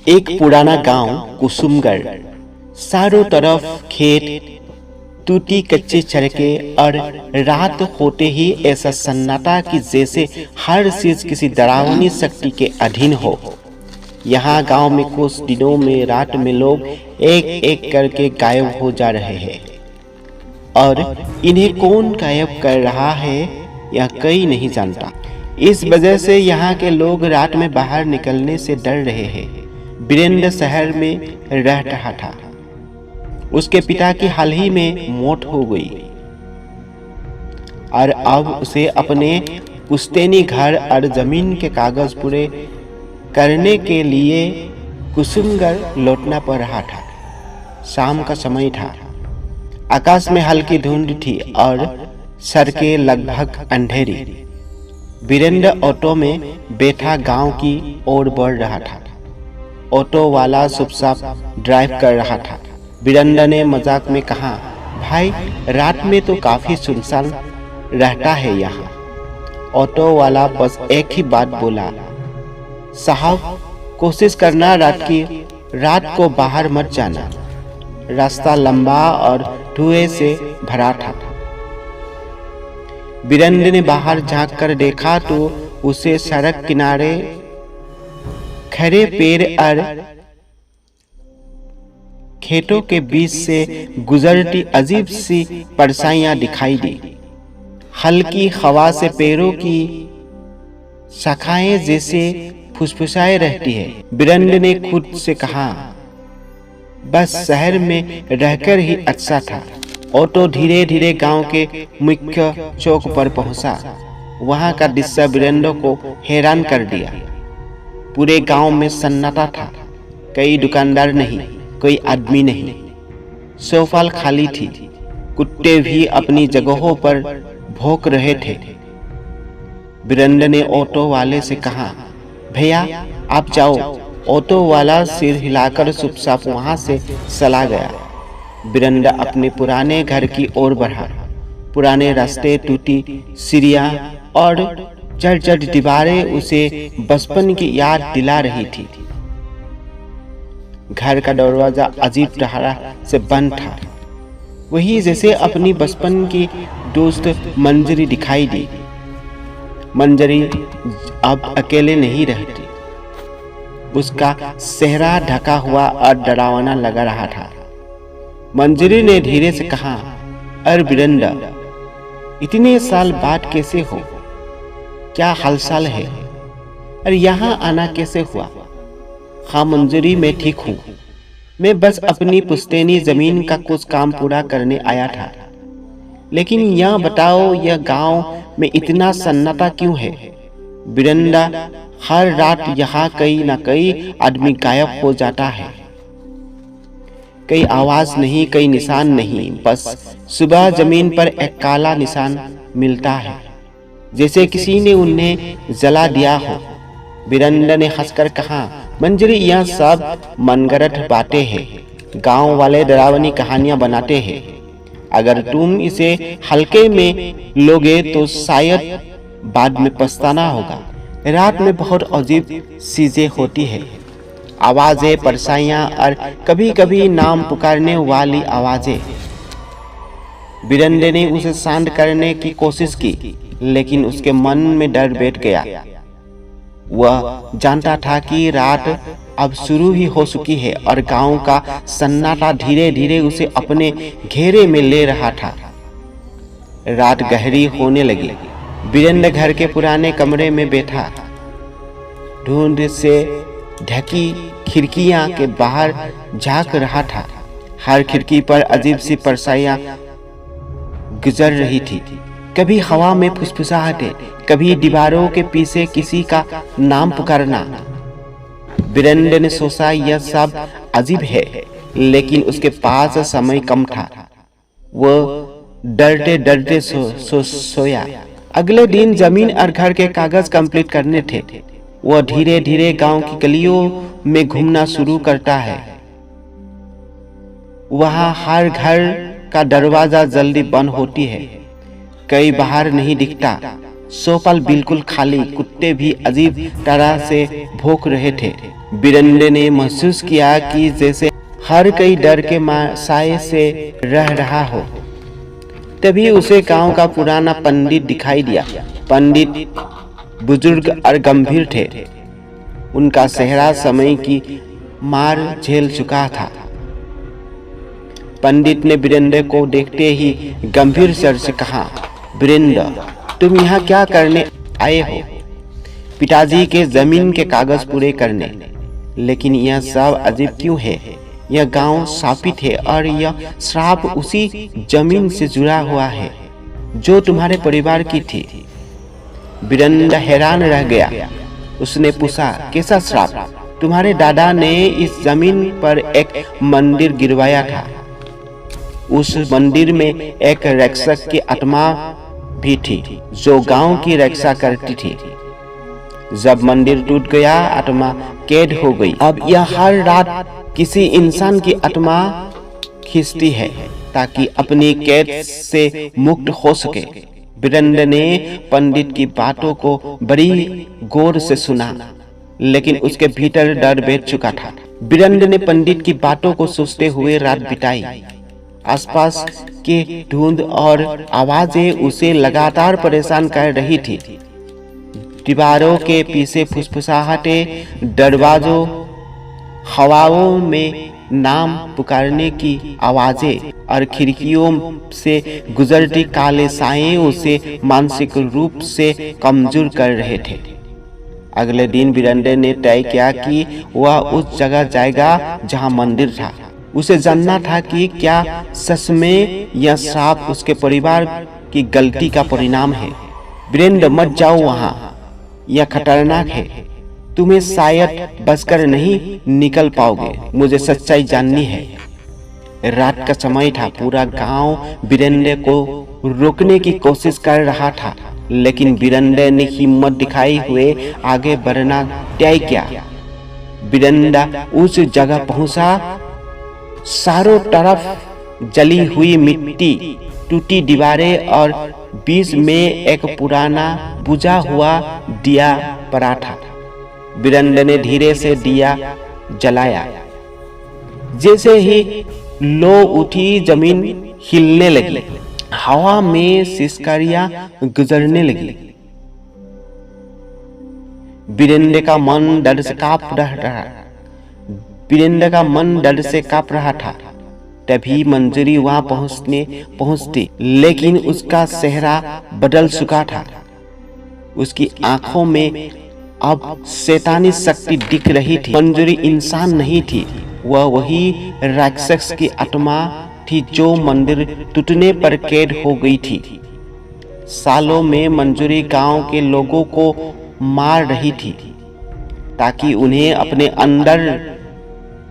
एक पुराना गांव कुसुमगढ़, चारों तरफ खेत, टूटी कच्ची सड़कें और रात होते ही ऐसा सन्नाटा कि जैसे हर चीज किसी डरावनी शक्ति के अधीन हो। यहाँ गांव में कुछ दिनों में रात में लोग एक एक करके गायब हो जा रहे हैं और इन्हें कौन गायब कर रहा है यह कोई नहीं जानता। इस वजह से यहाँ के लोग रात में बाहर निकलने से डर रहे हैं। वीरेंद्र शहर में रह रहा था। उसके पिता की हाल ही में मौत हो गई और अब उसे अपने पुश्तैनी घर और जमीन के कागज पूरे करने के लिए कुसुमगढ़ लौटना पड़ रहा था। शाम का समय था। आकाश में हल्की धुंध थी और सड़कें लगभग अंधेरी। वीरेंद्र ऑटो में बैठा गांव की ओर बढ़ रहा था। ऑटो वाला चुपचाप ड्राइव कर रहा था। वीरेंद्र ने मजाक में कहा, भाई रात में तो काफी सुनसान रहता है यहाँ। ऑटो वाला बस एक ही बात बोला, साहब कोशिश करना रात को बाहर मत जाना। रास्ता लंबा और धुएं से भरा था। वीरेंद्र ने बाहर झांक कर देखा तो उसे सड़क किनारे खड़े पेड़ और खेतों के बीच से गुजरती अजीब सी परछाइयां दिखाई दी। हल्की हवा से पेड़ों की शाखाएं जैसे फुसफुसाए रहती है। वीरेंद्र ने खुद से कहा, बस शहर में रहकर ही अच्छा था। ऑटो धीरे धीरे गांव के मुख्य चौक पर पहुंचा। वहां का दृश्य वीरेंद्र को हैरान कर दिया। पूरे गांव में सन्नाटा था। कोई दुकानदार नहीं, कोई आदमी नहीं। चौपाल खाली थी। कुत्ते भी अपनी जगहों पर भौंक रहे थे। वीरेंद्र ने ऑटो वाले से कहा, भैया आप जाओ। ऑटो वाला सिर हिलाकर चुपचाप वहां से चला गया। वीरेंद्र अपने पुराने घर की ओर बढ़ा। पुराने रास्ते, टूटी सीढ़ियां और जर्जर दीवारें उसे बचपन की याद दिला रही थी। घर का दरवाजा अजीब तरह से बंद था। वही जैसे अपनी बचपन की दोस्त मंजरी दिखाई दी। मंजरी अब अकेले नहीं रहती। उसका चेहरा ढका हुआ और डरावना लग रहा था। मंजरी ने धीरे से कहा, अरे वीरेंद्र, इतने साल बाद कैसे हो? क्या हालचाल है? अरे यहाँ आना कैसे हुआ? हाँ मंजरी, मैं ठीक हूँ। मैं बस अपनी पुश्तैनी जमीन का कुछ काम पूरा करने आया था। लेकिन यह बताओ, यह गांव में इतना सन्नाटा क्यों है? वीरेंद्र, हर रात यहाँ कहीं ना कहीं आदमी गायब हो जाता है। कोई आवाज नहीं, कोई निशान नहीं। बस सुबह जमीन पर एक काला निशान मिलता है, जैसे किसी ने उन्हें जला दिया हो। वीरेंद्र ने हंसकर कहा, मंजरी, यह सब मनगढ़ंत बातें हैं। गांव वाले डरावनी कहानियां बनाते हैं। अगर तुम इसे हल्के में लोगे तो शायद बाद में पछताना होगा। रात में बहुत अजीब चीजें होती है। आवाजें, परछाइयां और कभी कभी नाम पुकारने वाली आवाजें। वीरेंद्र ने उसे शांत करने की कोशिश की, लेकिन उसके मन में डर बैठ गया। वह जानता था कि रात अब शुरू ही हो चुकी है और गांव का सन्नाटा धीरे धीरे उसे अपने घेरे में ले रहा था। रात गहरी होने लगी। वीरेंद्र घर के पुराने कमरे में बैठा। धुंध से ढकी खिड़कियां के बाहर झांक रहा था। हर खिड़की पर अजीब सी परछाइयां गुजर रही थी। कभी हवा में फुसफुसाहटें, कभी दीवारों के पीछे किसी का नाम पुकारना। वीरेंद्र ने सोचा, यह सब अजीब है, लेकिन उसके पास समय कम था। वह डरते डरते सोया। अगले दिन जमीन और घर के कागज कंप्लीट करने थे। वह धीरे धीरे गांव की गलियों में घूमना शुरू करता है। वहां हर घर का दरवाजा जल्दी बंद होती है। कोई बाहर नहीं दिखता। चौपाल बिल्कुल खाली। कुत्ते भी अजीब तरह से भौंक रहे थे। वीरेंद्र ने महसूस किया कि जैसे हर कोई डर के साए से रह रहा हो। तभी उसे गांव का पुराना पंडित दिखाई दिया। पंडित बुजुर्ग और गंभीर थे। उनका चेहरा समय की मार झेल चुका था। पंडित ने वीरेंद्र को देखते ही गंभीर स्वर से कहा, वीरेंद्र, तुम यहाँ क्या करने आए हो? पिताजी के जमीन के कागज पूरे करने। लेकिन यह सब अजीब क्यों है? यह गांव शापित है और यह श्राप उसी जमीन से जुड़ा हुआ है जो तुम्हारे परिवार की थी। वीरेंद्र हैरान रह गया। उसने पूछा, कैसा श्राप? तुम्हारे दादा ने इस जमीन पर एक मंदिर गिरवाया था। उस मंदिर में एक रक्षक की आत्मा भी थी जो गांव की रक्षा करती थी। जब मंदिर टूट गया, आत्मा कैद हो गई। अब यह हर रात किसी इंसान की आत्मा खींचती है ताकि अपनी कैद से मुक्त हो सके। वीरेंद्र ने पंडित की बातों को बड़ी गौर से सुना, लेकिन उसके भीतर डर बैठ चुका था। वीरेंद्र ने पंडित की बातों को सोचते हुए रात बिताई। आसपास के धुंध और आवाजें उसे लगातार परेशान कर रही थी। दीवारों के पीछे फुसफुसाहटें, दरवाजों, हवाओं में नाम पुकारने की आवाजें और खिड़कियों से गुजरती काले साएं उसे मानसिक रूप से कमजोर कर रहे थे। अगले दिन वीरेंद्र ने तय किया कि वह उस जगह जाएगा जहां मंदिर था। उसे जानना था कि क्या सच में यह श्राप उसके परिवार की गलती का परिणाम है। वीरेंद्र, मत जाओ वहां, यह खतरनाक है। तुम्हें शायद बचकर नहीं निकल पाओगे। मुझे सच्चाई जाननी है। रात का समय था। पूरा गांव वीरेंद्र को रोकने की कोशिश कर रहा था, लेकिन वीरेंद्र ने हिम्मत दिखाए हुए आगे बढ़ना तय किया। वीरेंद्र उस जगह पहुंचा। चारों तरफ जली हुई मिट्टी, टूटी दीवारें और बीच में एक पुराना बुझा हुआ दिया पड़ा था। वीरेंद्र ने धीरे से दिया जलाया। जैसे ही लो उठी, जमीन हिलने लगी। हवा में सिसकारियां गुजरने लगी। वीरेंद्र का मन डर से कांप रहा था। तभी मंजरी वहां पहुंचती, लेकिन उसका चेहरा बदल चुका था। उसकी आंखों में अब शैतानी शक्ति दिख रही थी। मंजरी इंसान नहीं थी, वह वही राक्षस की आत्मा थी जो मंदिर टूटने पर कैद हो गई थी। सालों में मंजरी गांव के लोगों को मार रही थी ताकि उन्हें अपने अंदर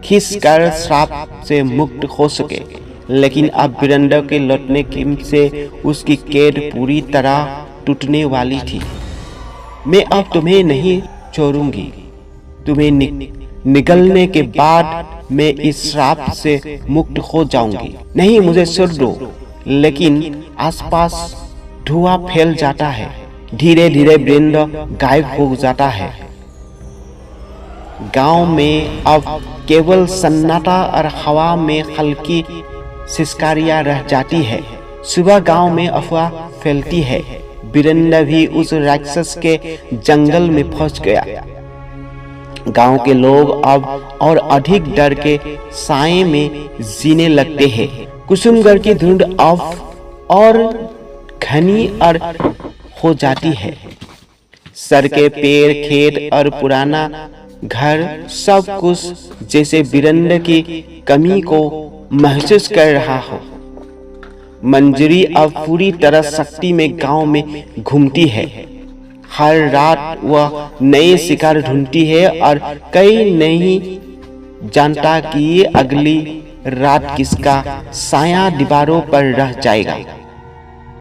खींचकर श्राप से मुक्त हो सके। लेकिन अब वीरेंद्र के लौटने से उसकी कैद पूरी तरह टूटने वाली थी। मैं अब तुम्हें नहीं छोड़ूंगी। तुम्हें निकलने के बाद मैं इस श्राप से मुक्त हो जाऊंगी। नहीं, मुझे छोड़ दो। लेकिन आसपास धुआं फैल जाता है। धीरे धीरे वीरेंद्र गायब हो जाता है। गांव में अब केवल सन्नाटा और हवा में हल्की सिसकारियां रह जाती है। सुबह गांव में अफवाह फैलती है, वीरेंद्र भी उस राक्षस के जंगल में फंस गया। गांव के लोग अब और अधिक डर के साए में जीने लगते हैं। कुसुमगढ़ की धुंध अब और घनी और हो जाती है। सड़कें, पेड़, खेत और पुराना घर, सब कुछ जैसे वीरेंद्र की कमी को महसूस कर रहा हो। मंजरी अब पूरी तरह शक्ति में गांव में घूमती है। हर रात वह नए शिकार ढूंढती है और कई नहीं जानता कि अगली रात किसका साया दीवारों पर रह जाएगा।